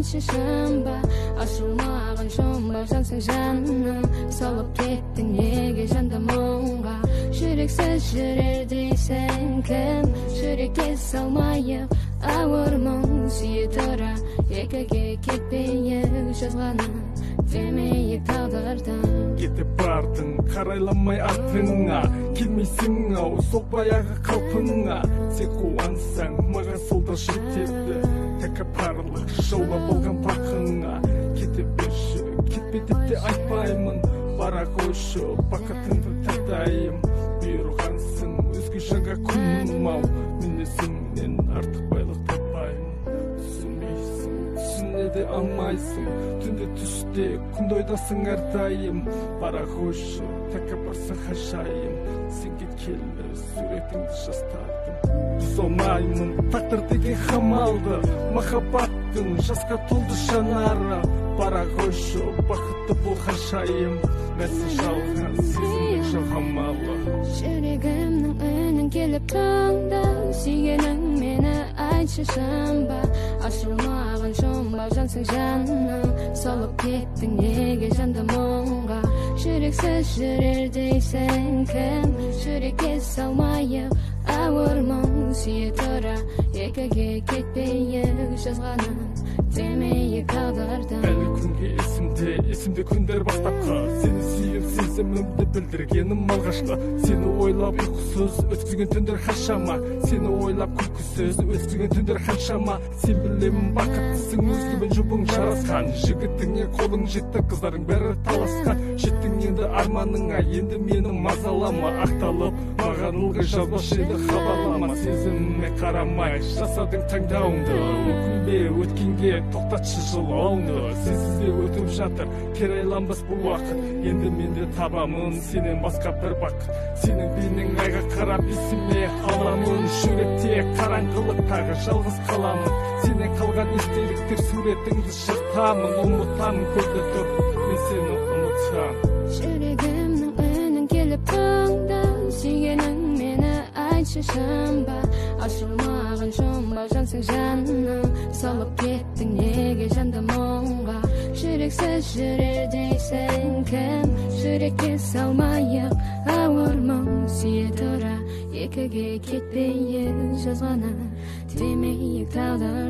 айтышымба ашылмаған жұмбақ жансың жаным салып кеттің неге жанды мұңға жүрексіз жүрер дейсің кім жүрекке салмайық ауыр мұң сүйе тұра екіге кетпейік жазғаны демейік тағдырдан кетіп бардың қарайламай артыңа келмейсің ау сол баяғы қалпыңа сен қуансаң маған сол да жетеді тәкаппарлық жаулап алған бақыңа кете берші кетпе деп те айтпаймын бара қойшы бақытыңды татайым бұйырғансың өзге жанға күнім ау мінезіңнен артық байлық таппаймын түсінбейсің түсіне де алмайсың түнде түсте күнде ойдасың әрдайым бара қойшы тәкаппарсың хажайым сен кеткелі суретіңді жастардым бұзалмаймын тағдыр деген хамалды махаббаттың жасқа толды жанары бара қойшы бақытты бол хажайым мәсін жалған сезімнің жалғамалы жүрегімнің үнін келіп тыңда сүйгенің мені айтшы шынба ашылмаған жұмбақ жансың жаным салып кеттің неге жанды мұңға жүрексіз жүрер дейсің кім жүрекке салмайық ауыр мұң сүйе тұра екіге кетпейік жазғаны демейік тағдырдан әлі күнге есімде күндер бастапқы сені сүйіп сезімімді білдіргенім алғашқы сені ойлап ұйқысыз өткізген түндер қаншама сені ойлап күлкісіз өткізген түндер қаншама сен білемін бақыттысың өзіңмен жұбың жарасқан жігітіңе қолың жетті қыздарың бәрі таласқан жеттің енді арманыңа енді мені мазалама ақталып маған ылғи жазбашы еді хабарлама сезіміме қарамай жасадың таңдауыңды өкінбе өткенге тоқтатшы жылауыңды сенсіз де өтіп жатыр керайланбас бұл уақыт енді мен де табамын сенен басқа бір бақыт сенің бейнең айға қарап есіме аламын жүректе қараңғылық тағы жалғыз қаламын сенен қалған естеліктер суретіңді жыртамын ұмытамын көрді тұр мен сені ұмытамын жүрегімнің үнін келіп тыңда сүйгенің мені айтшы шынба ашылмаған жұмбақ жансың жаным салып кеттің неге жанды мұңға жүрексіз жүрер дейсің кім жүрекке салмайық ауыр мұң сүйе тұра екіге кетпейік жазғаны демейік тағдыр